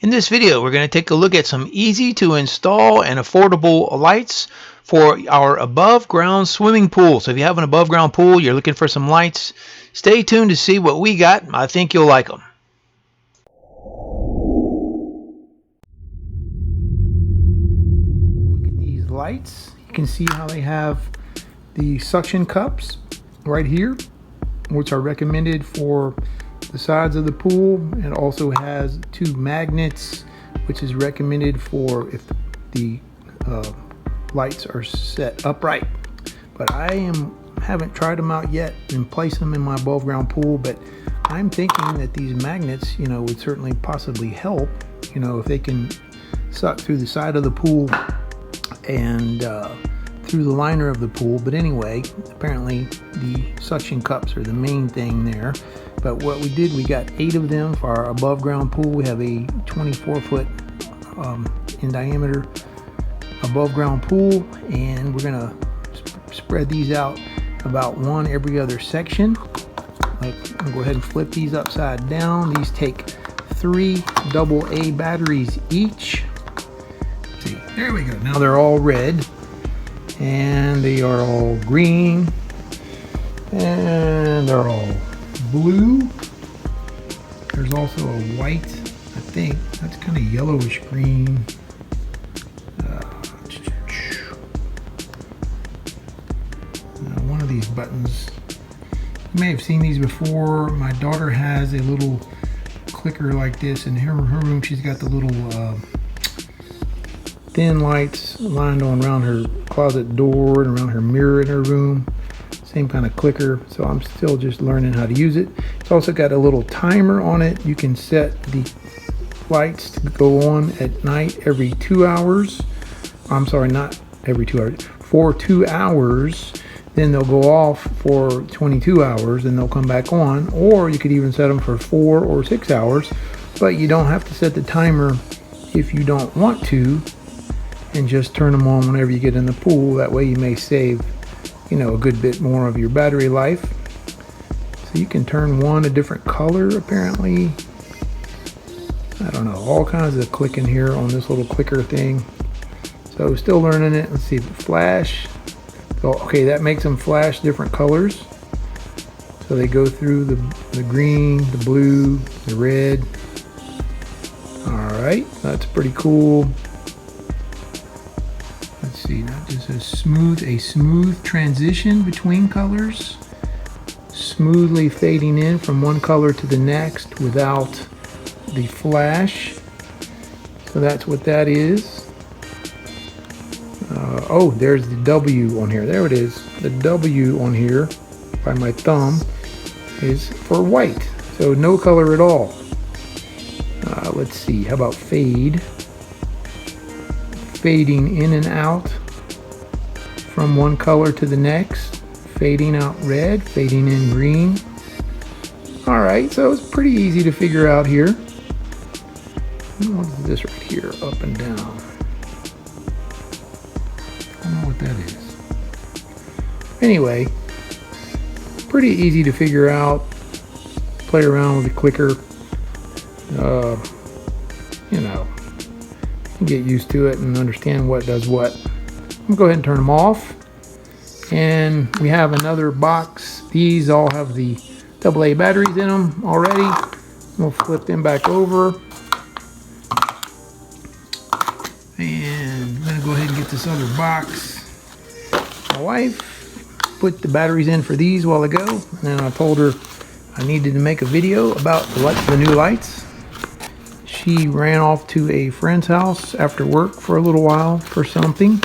In this video, we're going to take a look at some easy to install and affordable lights for our above ground swimming pool. So if you have an above ground pool, you're looking for some lights, stay tuned to see what we got. I think you'll like them. Look at these lights. You can see how they have the suction cups right here, which are recommended for the sides of the pool. It also has two magnets, which is recommended for if the lights are set upright. But I haven't tried them out yet and placed them in my above ground pool, but I'm thinking that these magnets, would certainly possibly help, if they can suck through the side of the pool and through the liner of the pool. But anyway, apparently the suction cups are the main thing there. But what we did, we got 8 of them for our above ground pool. We have a 24-foot in diameter above ground pool, and we're gonna spread these out about one every other section. I'm gonna go ahead and flip these upside down. These take 3 AA batteries each. See, there we go. Now they're all red, and they are all green, and they're all blue. There's also a white, I think that's kind of yellowish green. One of these buttons, you may have seen these before. My daughter has a little clicker like this in her room. She's got the little thin lights lined on around her closet door and around her mirror in her room. Same kind of clicker, so I'm still just learning how to use it. It's also got a little timer on it. You can set the lights to go on at night every 2 hours. I'm sorry, not every 2 hours, for 2 hours. Then they'll go off for 22 hours and they'll come back on. Or you could even set them for 4 or 6 hours, but you don't have to set the timer if you don't want to, and just turn them on whenever you get in the pool. That way you may save a good bit more of your battery life. So you can turn one a different color, apparently. I don't know, all kinds of clicking here on this little clicker thing. So still learning it. Let's see, flash. So okay, that makes them flash different colors. So they go through the green, the blue, the red. All right, that's pretty cool. See, that just a smooth transition between colors, smoothly fading in from one color to the next without the flash. So that's what that is. Oh, there's the W on here. There it is. The W on here by my thumb is for white, so no color at all. Let's see, how about fade? Fading in and out from one color to the next, fading out red, fading in green. All right, so it's pretty easy to figure out here. What is this right here, up and down? I don't know what that is. Anyway, pretty easy to figure out. Play around with the clicker. Get used to it and understand what does what. I'm gonna go ahead and turn them off. And we have another box. These all have the AA batteries in them already. We'll flip them back over. And I'm gonna go ahead and get this other box. My wife put the batteries in for these a while ago, and then I told her I needed to make a video about the new lights. She ran off to a friend's house after work for a little while for something,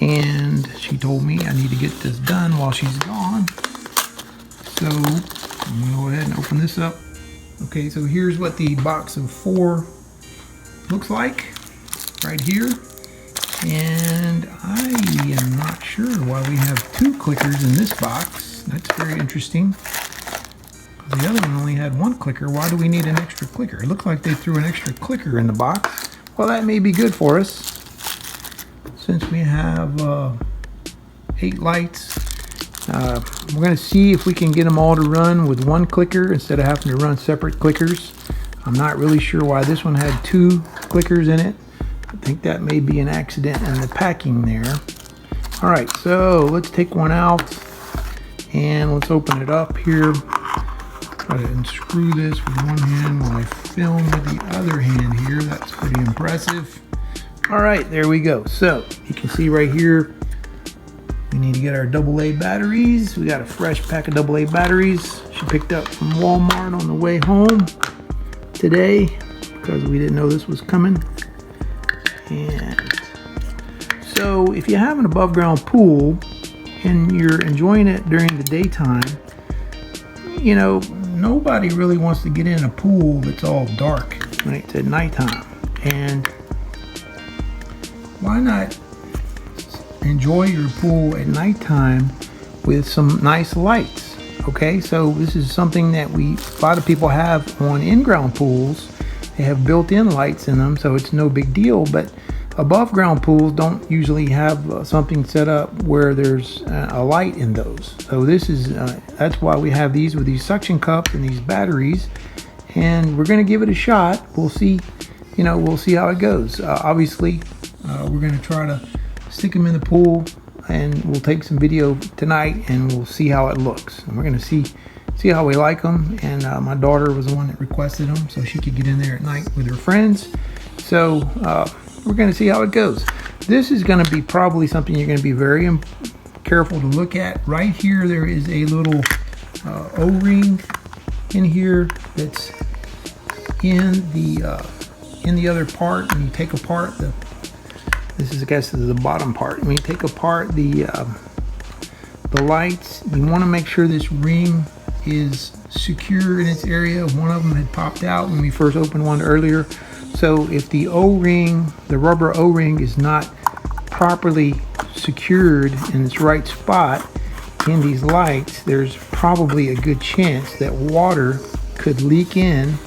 and she told me I need to get this done while she's gone. So I'm gonna go ahead and open this up. Okay, so here's what the box of 4 looks like right here, and I am not sure why we have 2 clickers in this box. That's very interesting. The other one only had 1 clicker. Why do we need an extra clicker? It looks like they threw an extra clicker in the box. Well, that may be good for us, since we have 8 lights. We're going to see if we can get them all to run with 1 clicker instead of having to run separate clickers. I'm not really sure why this one had 2 clickers in it. I think that may be an accident in the packing there. All right, so let's take one out and let's open it up here. Try to unscrew this with one hand while I film with the other hand here. That's pretty impressive. All right, there we go. So you can see right here, we need to get our AA batteries. We got a fresh pack of AA batteries. She picked up from Walmart on the way home today because we didn't know this was coming. And so if you have an above ground pool and you're enjoying it during the daytime, you know, nobody really wants to get in a pool that's all dark when it's at nighttime. And why not enjoy your pool at nighttime with some nice lights? Okay, so this is something that a lot of people have on in-ground pools. They have built-in lights in them, so it's no big deal. But above ground pools don't usually have something set up where there's a light in those. So this is that's why we have these with these suction cups and these batteries, and we're going to give it a shot. We'll see, you know, we'll see how it goes. Obviously, we're going to try to stick them in the pool, and we'll take some video tonight and we'll see how it looks. And we're going to see how we like them. And my daughter was the one that requested them so she could get in there at night with her friends. So we're going to see how it goes. This is going to be probably something you're going to be very careful to look at. Right here there is a little O-ring in here that's in the other part. When you take apart this is, I guess, the bottom part. When you take apart the lights, you want to make sure this ring is secure in its area. One of them had popped out when we first opened one earlier. So if the O-ring, the rubber O-ring, is not properly secured in its right spot in these lights, there's probably a good chance that water could leak in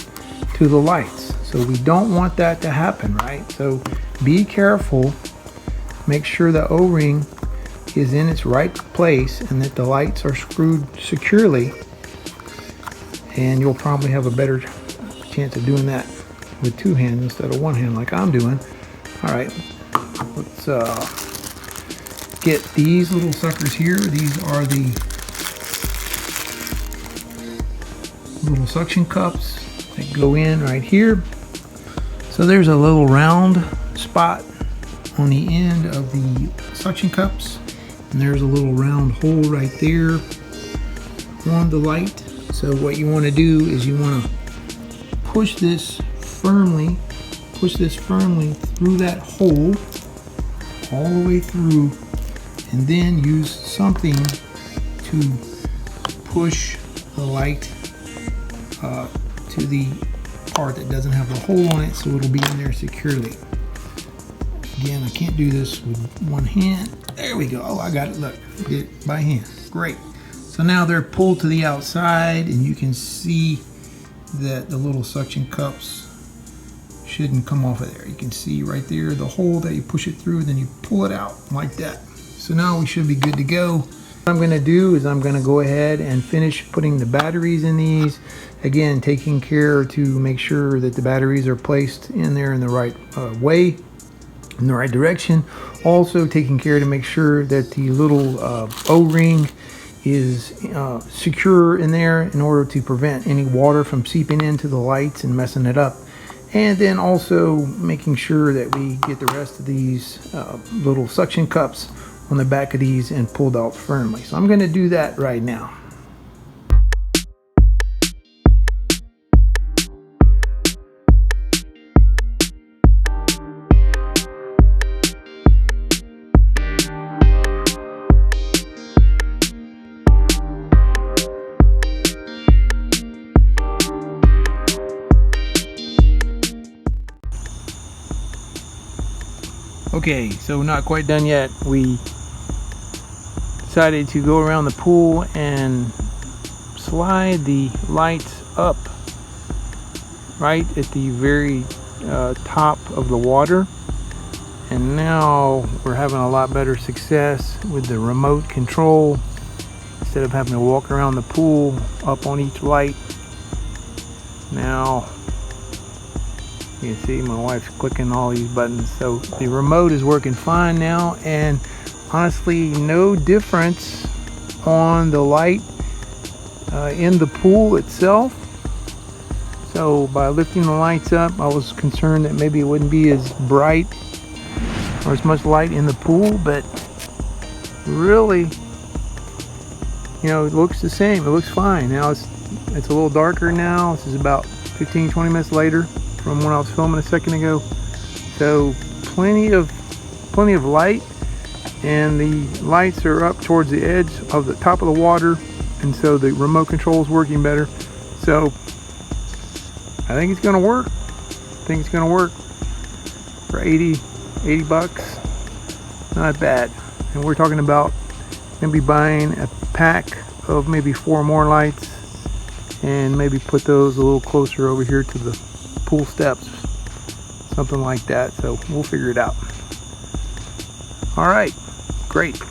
to the lights. So we don't want that to happen, right? So be careful. Make sure the O-ring is in its right place and that the lights are screwed securely, and you'll probably have a better chance of doing that with 2 hands instead of 1 hand like I'm doing. All right, let's get these little suckers here. These are the little suction cups that go in right here. So there's a little round spot on the end of the suction cups, and there's a little round hole right there on the light. So what you want to do is you want to push this firmly through that hole all the way through, and then use something to push the light to the part that doesn't have the hole on it, so it'll be in there securely. Again, I can't do this with 1 hand. There we go. Oh, I got it. Look, did it by hand. Great. So now they're pulled to the outside, and you can see that the little suction cups shouldn't come off of there. You can see right there the hole that you push it through, then you pull it out like that. So now we should be good to go. What I'm going to do is I'm going to go ahead and finish putting the batteries in these. Again, taking care to make sure that the batteries are placed in there in the right way, in the right direction. Also taking care to make sure that the little O-ring is secure in there in order to prevent any water from seeping into the lights and messing it up. And then also making sure that we get the rest of these little suction cups on the back of these and pulled out firmly. So I'm going to do that right now. Okay, so not quite done yet. We decided to go around the pool and slide the lights up right at the very top of the water, and now we're having a lot better success with the remote control. Instead of having to walk around the pool up on each light, now You can see my wife's clicking all these buttons. So the remote is working fine now, and honestly no difference on the light in the pool itself. So by lifting the lights up, I was concerned that maybe it wouldn't be as bright or as much light in the pool, but really, you know, it looks the same. It looks fine. Now it's a little darker now. This is about 15-20 minutes later from when I was filming a second ago. So plenty of light, and the lights are up towards the edge of the top of the water, and so the remote control is working better. So I think it's gonna work. I think it's gonna work for 80 bucks. Not bad. And we're talking about maybe buying a pack of maybe 4 more lights, and maybe put those a little closer over here to the pool steps, something like that. So we'll figure it out. All right, great.